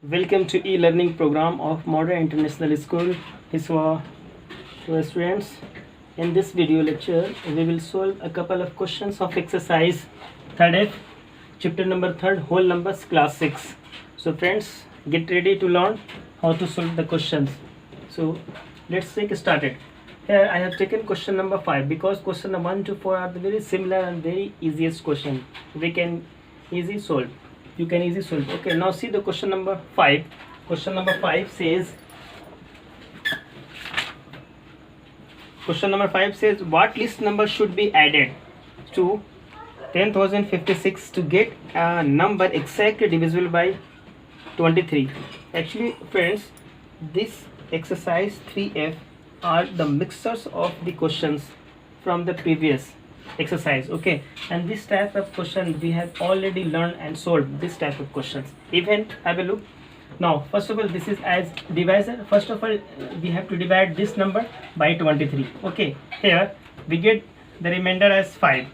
Welcome to e-learning program of Modern International School, Hiswa to students. In this video lecture, we will solve a couple of questions of exercise 3rd F, chapter number 3rd, whole numbers, class 6. So friends, get ready to learn how to solve the questions. So let's take started. Here I have taken question number 5 because question number 1 to 4 are the very similar and very easiest question. We can easily solve. You can easily solve. Okay, now see the question number 5. Question number 5 says, what list number should be added to 10,056 to get a number exactly divisible by 23? Actually friends, this exercise 3F are the mixtures of the questions from the previous exercise. Okay, and this type of question we have already learned and solved this type of questions. Even have a look. Now first of all, this is as divisor. First of all, we have to divide this number by 23. Okay, here we get the remainder as 5,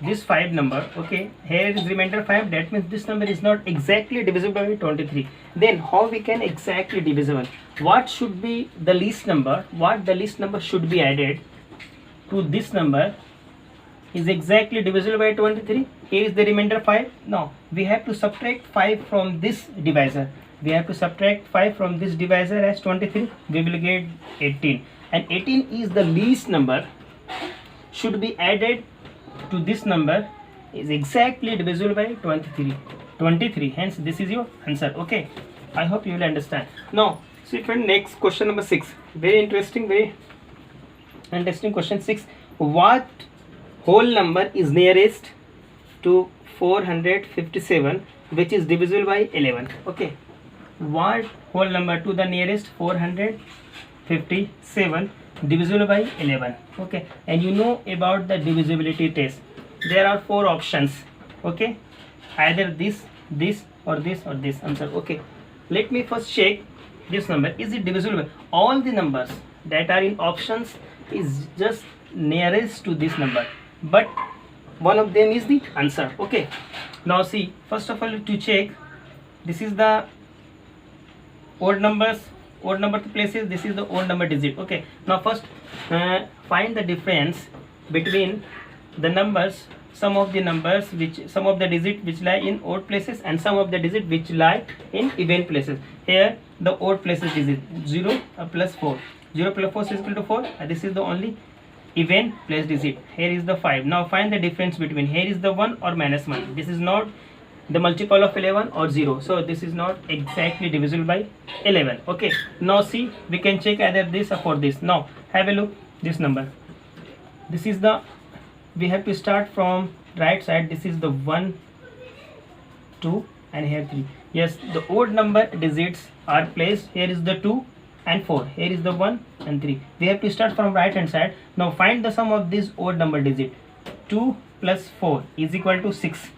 this 5 number. Okay, here is remainder 5, that means this number is not exactly divisible by 23. Then how we can exactly divisible? What should be the least number? What the least number should be added to this number is exactly divisible by 23? Here is the remainder 5. Now we have to subtract 5 from this divisor. We have to subtract 5 from this divisor as 23. We will get 18, and 18 is the least number should be added to this number is exactly divisible by 23. Hence this is your answer. Okay, I hope you will understand. Now see friend, next question number 6. Very interesting question 6. What whole number is nearest to 457 which is divisible by 11? Okay, what whole number to the nearest 457 divisible by 11? Okay, and you know about the divisibility test. There are 4 options. Okay, either this or this or this answer. Okay, let me first check this number, is it divisible by all the numbers that are in options is just nearest to this number, but one of them is the answer. Okay, now see, first of all, to check, this is the odd number places, this is the odd number digit. Okay, now first find the difference between the numbers, some of the digit which lie in odd places and some of the digit which lie in even places. Here the odd places digit 0 plus 4, 0 plus 4 is equal to 4, and this is the only even place digit. Here is the 5. Now find the difference between, here is the 1 or minus 1. This is not the multiple of 11 or 0, so this is not exactly divisible by 11. Okay, now see, we can check either this or this. Now have a look, this number, this is the, we have to start from right side. This is the 1, 2 and here 3. Yes, the odd number digits are placed. Here is the 2 and 4, here is the 1 and 3. We have to start from right hand side. Now find the sum of this odd number digit. 2 plus 4 is equal to 6,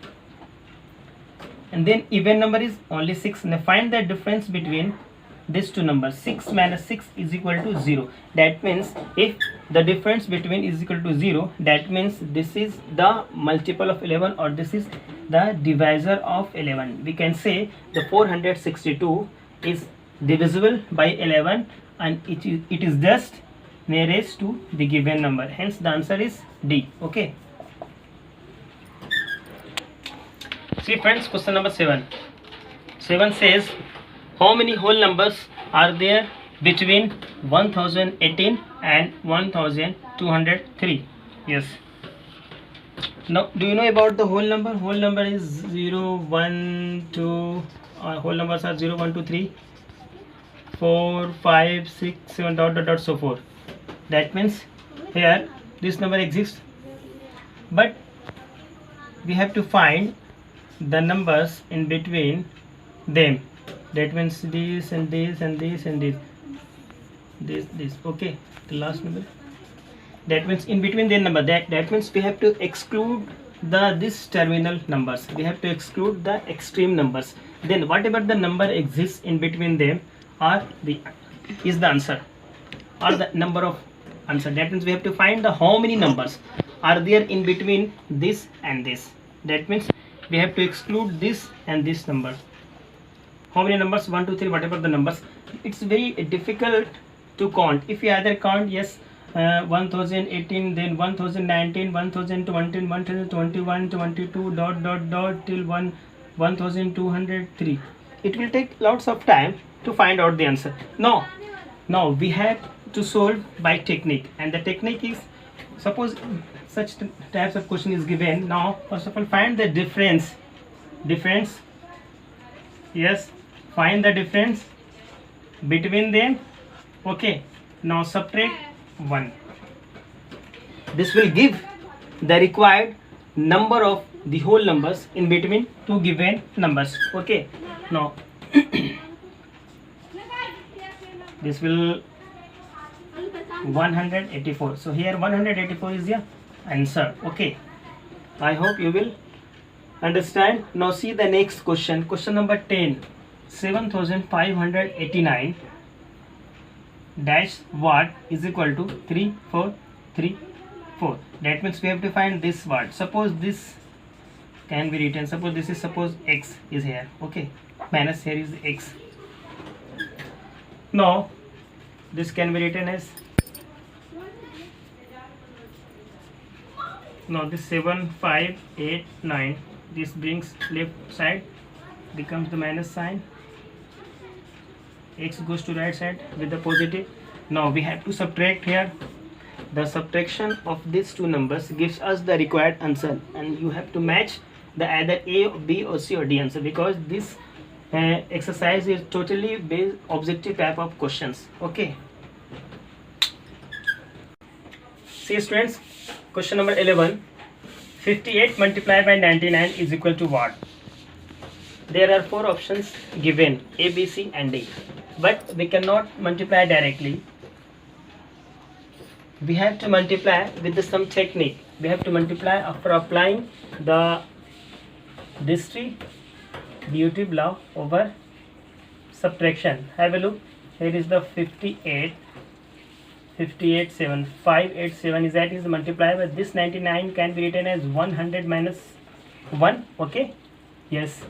and then even number is only 6. Now find the difference between these two numbers. 6 minus 6 is equal to 0. That means if the difference between is equal to 0, that means this is the multiple of 11 or this is the divisor of 11. We can say the 462 is divisible by 11 and it is just nearest to the given number. Hence the answer is D. Okay, see friends, question number 7 says, how many whole numbers are there between 1018 and 1203? Yes, now do you know about the whole number? Whole number is 0 1 2, whole numbers are 0 1 2 3 4 5 6 7 dot so forth. That means here this number exists, but we have to find the numbers in between them. That means this and this and this and this. Okay, the last number, that means in between their number, that means we have to exclude this terminal numbers, we have to exclude the extreme numbers. Then whatever the number exists in between them are is the answer, or the number of answer. That means we have to find the how many numbers are there in between this and this. That means we have to exclude this and this number. how many numbers, 1 2 3 whatever the numbers. It's very difficult to count. If you either count, yes, 1018, then 1019, 1020, 1021, 22 dot dot dot till 1203, it will take lots of time to find out the answer. Now we have to solve by technique, and the technique is, suppose such types of question is given. Now first of all, find the difference. Yes, find the difference between them. Okay, now subtract 1. This will give the required number of the whole numbers in between two given numbers. Okay, now this will 184. So here 184 is the answer. Okay, I hope you will understand. Now see the next question. Question number 10. 7589 dash watt is equal to 3434. That means we have to find this watt. Suppose this can be written, suppose this is, suppose x is here. Okay, minus here is x. Now this can be written as, now this 7589, this brings left side, becomes the minus sign, x goes to right side with the positive. Now we have to subtract here. The subtraction of these two numbers gives us the required answer, and you have to match the either A, B or C or D answer, because this exercise is totally based objective type of questions. Okay, see students, question number 11. 58 multiplied by 99 is equal to what? There are 4 options given, A, B, C and D, but we cannot multiply directly. We have to multiply with some technique. We have to multiply after applying the distributive law over subtraction. Have a look. Here is the 587 is, that is multiplied by this 99 can be written as 100 minus 1. Okay, yes,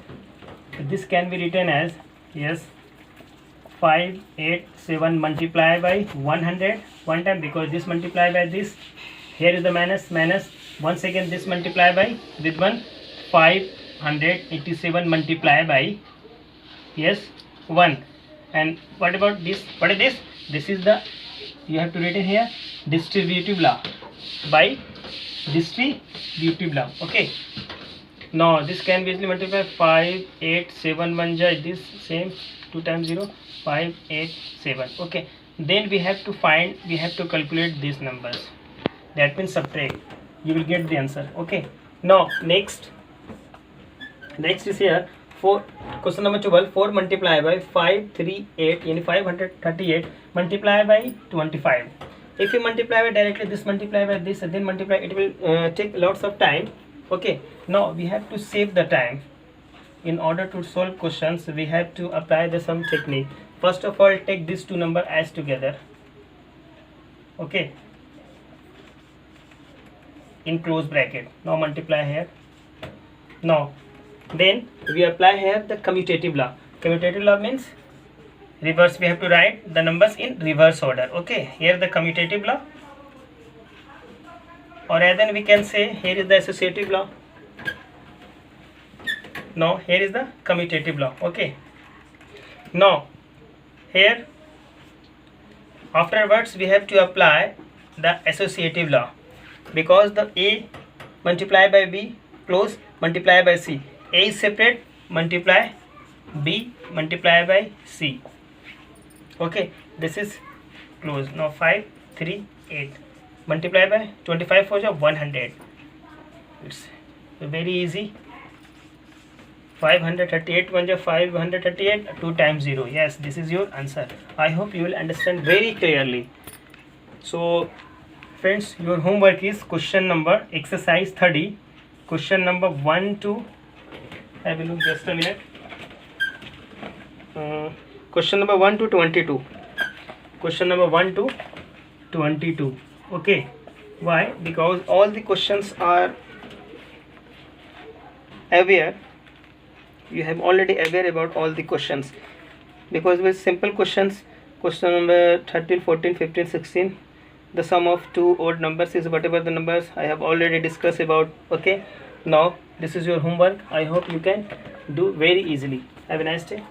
this can be written as, yes, 587 multiplied by 100 one time, because this multiplied by this, here is the minus, once again this multiplied by with 1, 587 multiplied by, yes, 1. And what about this? What is this? This is the, you have to write in here, distributive law, by distributive law. Okay, now this can be easily multiplied. 5871 this same 2 times 0, 587. Okay, then we have to find, we have to calculate these numbers, that means subtract, you will get the answer. Okay, now next is here for question number 12. 4 multiplied by 538 yani 538 multiplied by 25. If you multiply by directly this, multiply by this and then multiply, it will take lots of time. Okay, now we have to save the time. In order to solve questions, we have to apply the some technique. First of all, take these two numbers as together. Okay, in close bracket. Now multiply here. Now then we apply here the commutative law. Commutative law means reverse. We have to write the numbers in reverse order. Okay, here the commutative law, or rather we can say here is the associative law. Now here is the commutative law. Okay, now here afterwards we have to apply the associative law, because the A multiplied by B close multiply by C, A is separate, multiply B multiply by C. Okay, this is close. Now 538 multiply by 25 for 100. It's very easy. 538 1 538, 2 times 0. Yes, this is your answer. I hope you will understand very clearly. So friends, your homework is question number exercise 30, question number 1 to, have a look, just a minute. Question number 1 to 22. Question number 1 to 22. Okay, why? Because all the questions are aware you have already aware about all the questions, because with simple questions, question number 13, 14, 15, 16, the sum of two odd numbers is whatever the numbers I have already discussed about. Okay, now this is your homework. I hope you can do very easily. Have a nice day.